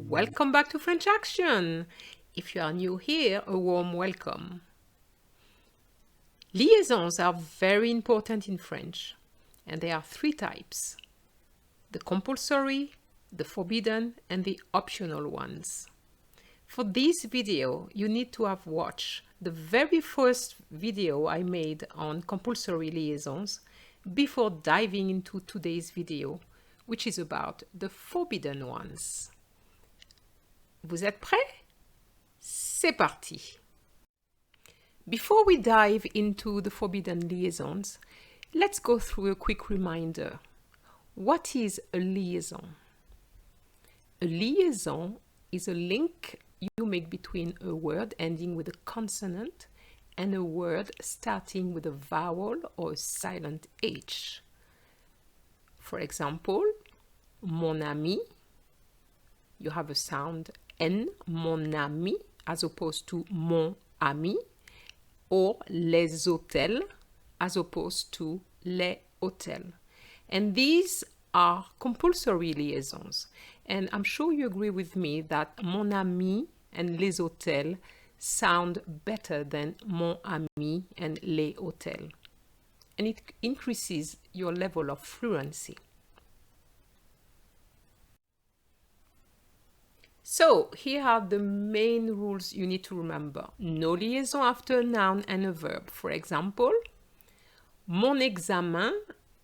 Welcome back to French Action! If you are new here, a warm welcome. Liaisons are very important in French, and there are three types: the compulsory, the forbidden, and the optional ones. For this video, you need to have watched the very first video I made on compulsory liaisons before diving into today's video, which is about the forbidden ones. Vous êtes prêts? C'est parti! Before we dive into the forbidden liaisons, let's go through a quick reminder. What is a liaison? A liaison is a link you make between a word ending with a consonant and a word starting with a vowel or a silent H. For example, mon ami, you have a sound N, mon ami, as opposed to mon ami, or les hôtels, as opposed to les hôtels. And these are compulsory liaisons. And I'm sure you agree with me that mon ami and les hôtels sound better than mon ami and les hôtels. And it increases your level of fluency. So here are the main rules you need to remember. No liaison after a noun and a verb. For example, mon examen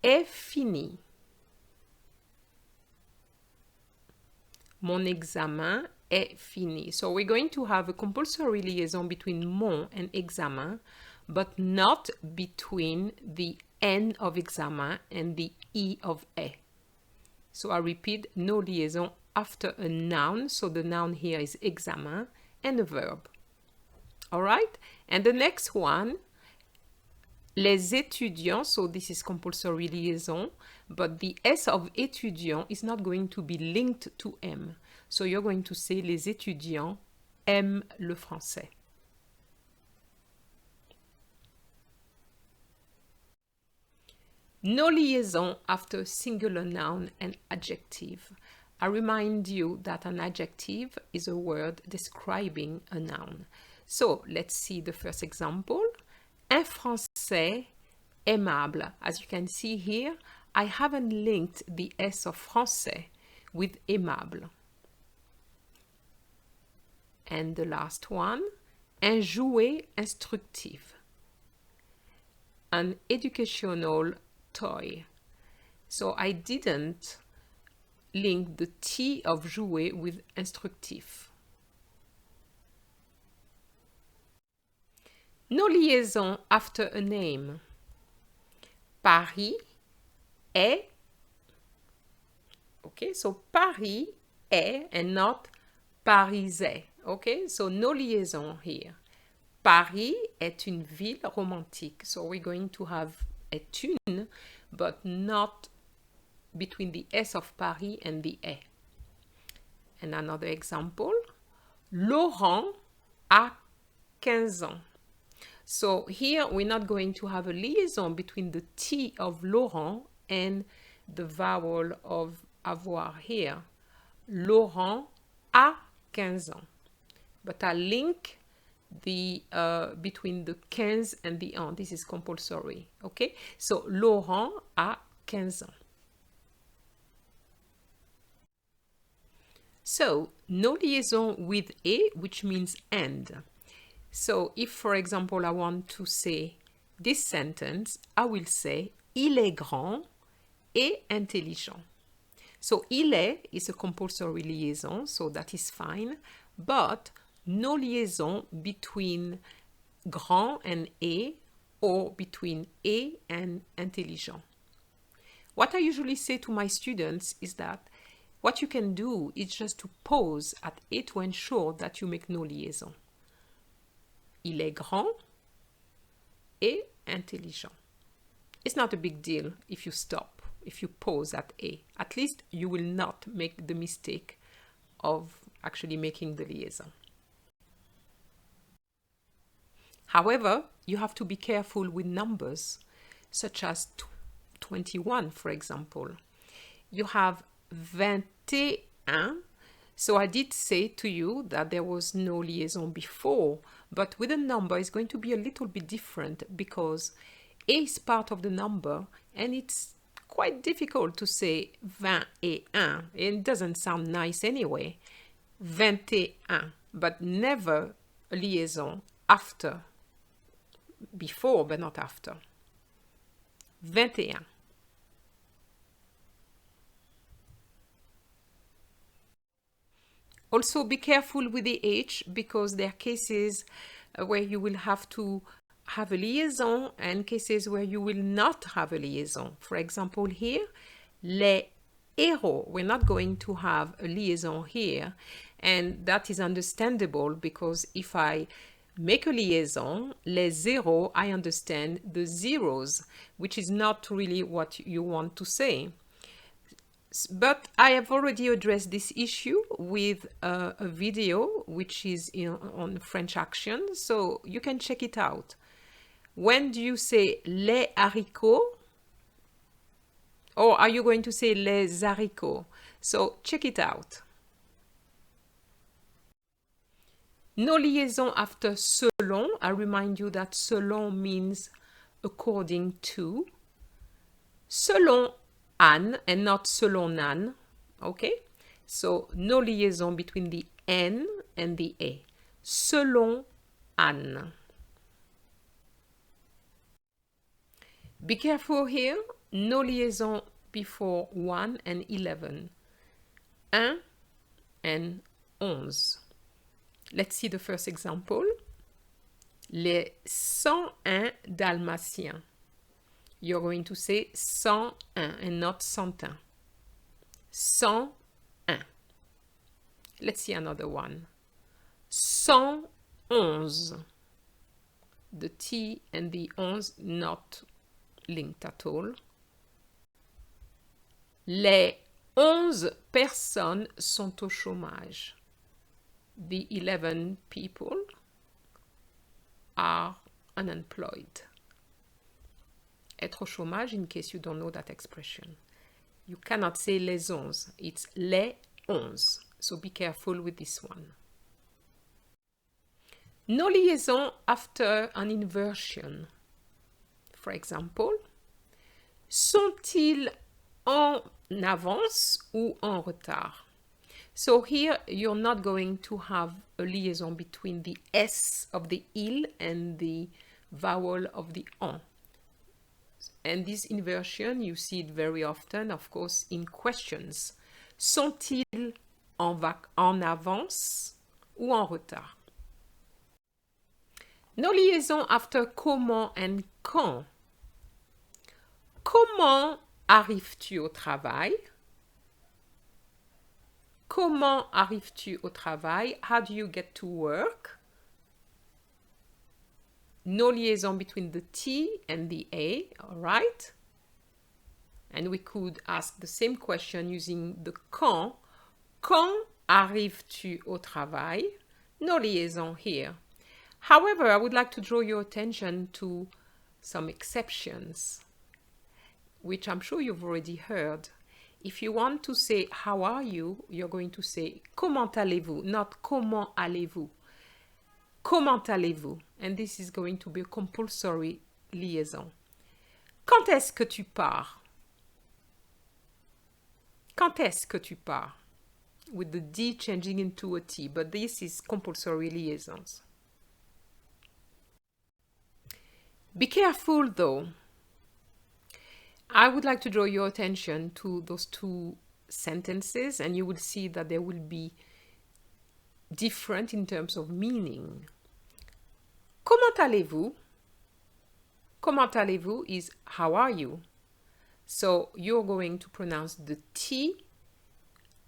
est fini. Mon examen est fini. So we're going to have a compulsory liaison between mon and examen, but not between the N of examen and the E of est. So I repeat, no liaison after a noun, so the noun here is examen, and a verb. All right? And the next one, les étudiants, so this is compulsory liaison, but the S of étudiant is not going to be linked to M. So you're going to say les étudiants aiment le français. No liaison after singular noun and adjective. I remind you that an adjective is a word describing a noun. So let's see the first example. Un français aimable. As you can see here, I haven't linked the S of français with aimable. And the last one, un jouet instructif. An educational toy. So I didn't link the T of jouet with instructif. No liaison after a name. Paris est. Okay, so Paris est and not Parisais. Okay, so no liaison here. Paris est une ville romantique. So we're going to have est une, but not between the S of Paris and the E. And another example, Laurent a 15 ans. So here we're not going to have a liaison between the T of Laurent and the vowel of avoir here. Laurent a 15 ans. But I link the between the 15 and the an. This is compulsory. Okay? So Laurent a 15 ans. So, no liaison with et, which means and. So, if, for example, I want to say this sentence, I will say il est grand et intelligent. So, il est is a compulsory liaison, so that is fine, but no liaison between grand and et or between et and intelligent. What I usually say to my students is that what you can do is just to pause at et to ensure that you make no liaison. Il est grand et intelligent. It's not a big deal if you stop, if you pause at et. At least you will not make the mistake of actually making the liaison. However, you have to be careful with numbers, such as 21, for example. You have 21, So I did say to you that there was no liaison before, but with a number it's going to be a little bit different because a is part of the number and it's quite difficult to say 21. It doesn't sound nice anyway. 21, but never a liaison after. Before, but not after. 21. Also be careful with the H because there are cases where you will have to have a liaison and cases where you will not have a liaison. For example here, les héros. We're not going to have a liaison here, and that is understandable because if I make a liaison, les zéros, I understand the zeros, which is not really what you want to say. But I have already addressed this issue with a video which is on French action, so you can check it out. When do you say les haricots? Or are you going to say les haricots? So check it out. No liaison after selon. I remind you that selon means according to. Selon Anne and not selon Anne. Okay? So no liaison between the N and the A. Selon Anne. Be careful here. No liaison before 1 and 11. 1 and 11. Let's see the first example. Les 101 Dalmatiens. You're going to say 101 and not 101. 101. Let's see another one. 111. The T and the 11 not linked at all. Les 11 personnes sont au chômage. The 11 people are unemployed. Être au chômage, in case you don't know that expression. You cannot say les 11. It's les 11. So be careful with this one. No liaison after an inversion. For example, sont-ils en avance ou en retard? So here you're not going to have a liaison between the S of the il and the vowel of the en. And this inversion, you see it very often, of course, in questions. Sont-ils en avance ou en retard? No liaison after comment and quand. Comment arrives-tu au travail? Comment arrives-tu au travail? How do you get to work? No liaison between the T and the A, all right? And we could ask the same question using the quand. Quand arrives-tu au travail? No liaison here. However, I would like to draw your attention to some exceptions, which I'm sure you've already heard. If you want to say, how are you? You're going to say, comment allez-vous? Not comment allez-vous. Comment allez-vous? And this is going to be a compulsory liaison. Quand est-ce que tu pars? Quand est-ce que tu pars? With the D changing into a T, but this is compulsory liaisons. Be careful though. I would like to draw your attention to those two sentences, and you will see that they will be different in terms of meaning. Comment allez-vous? Comment allez-vous is how are you? So you're going to pronounce the T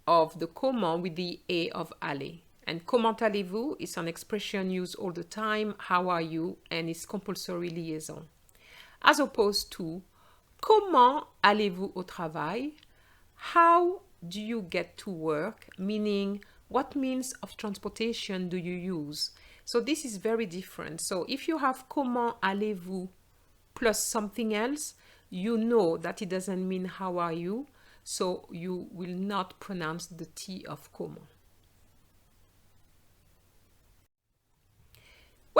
of the comment with the A of aller. And comment allez-vous is an expression used all the time, how are you, and it's compulsory liaison. As opposed to comment allez-vous au travail? How do you get to work? Meaning, what means of transportation do you use? So this is very different. So if you have comment allez-vous plus something else, you know that it doesn't mean how are you, so you will not pronounce the T of comment.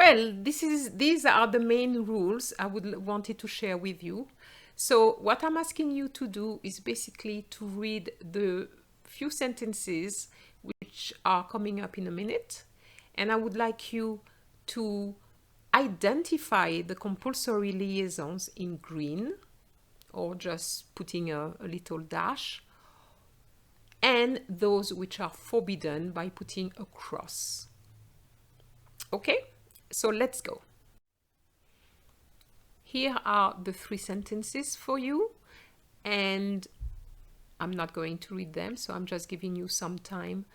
Well, these are the main rules I wanted to share with you. So what I'm asking you to do is basically to read the few sentences which are coming up in a minute, and I would like you to identify the compulsory liaisons in green, or just putting a little dash, and those which are forbidden by putting a cross. Okay, so let's go. Here are the 3 sentences for you, and I'm not going to read them, so I'm just giving you some time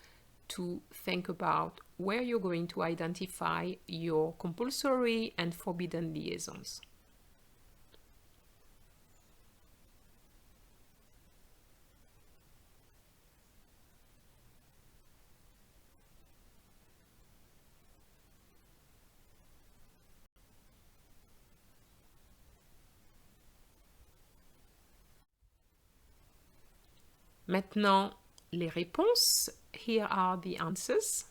to think about where you're going to identify your compulsory and forbidden liaisons. Maintenant, les réponses. Here are the answers.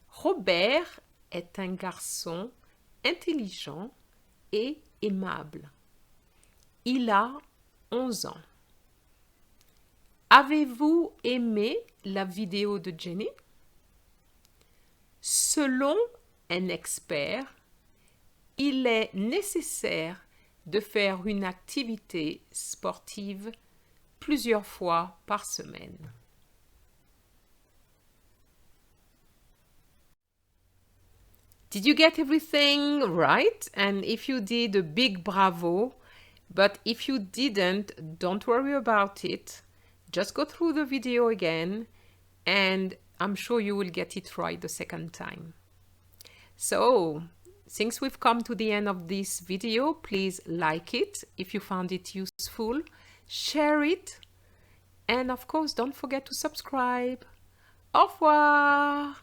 Robert est un garçon intelligent et aimable. Il a 11 ans. Avez-vous aimé la vidéo de Jenny? Selon un expert, il est nécessaire de faire une activité sportive plusieurs fois par semaine. Did you get everything right? And if you did, a big bravo. But if you didn't, don't worry about it. Just go through the video again, and I'm sure you will get it right the second time. So, since we've come to the end of this video, please like it if you found it useful, share it, and of course, don't forget to subscribe. Au revoir!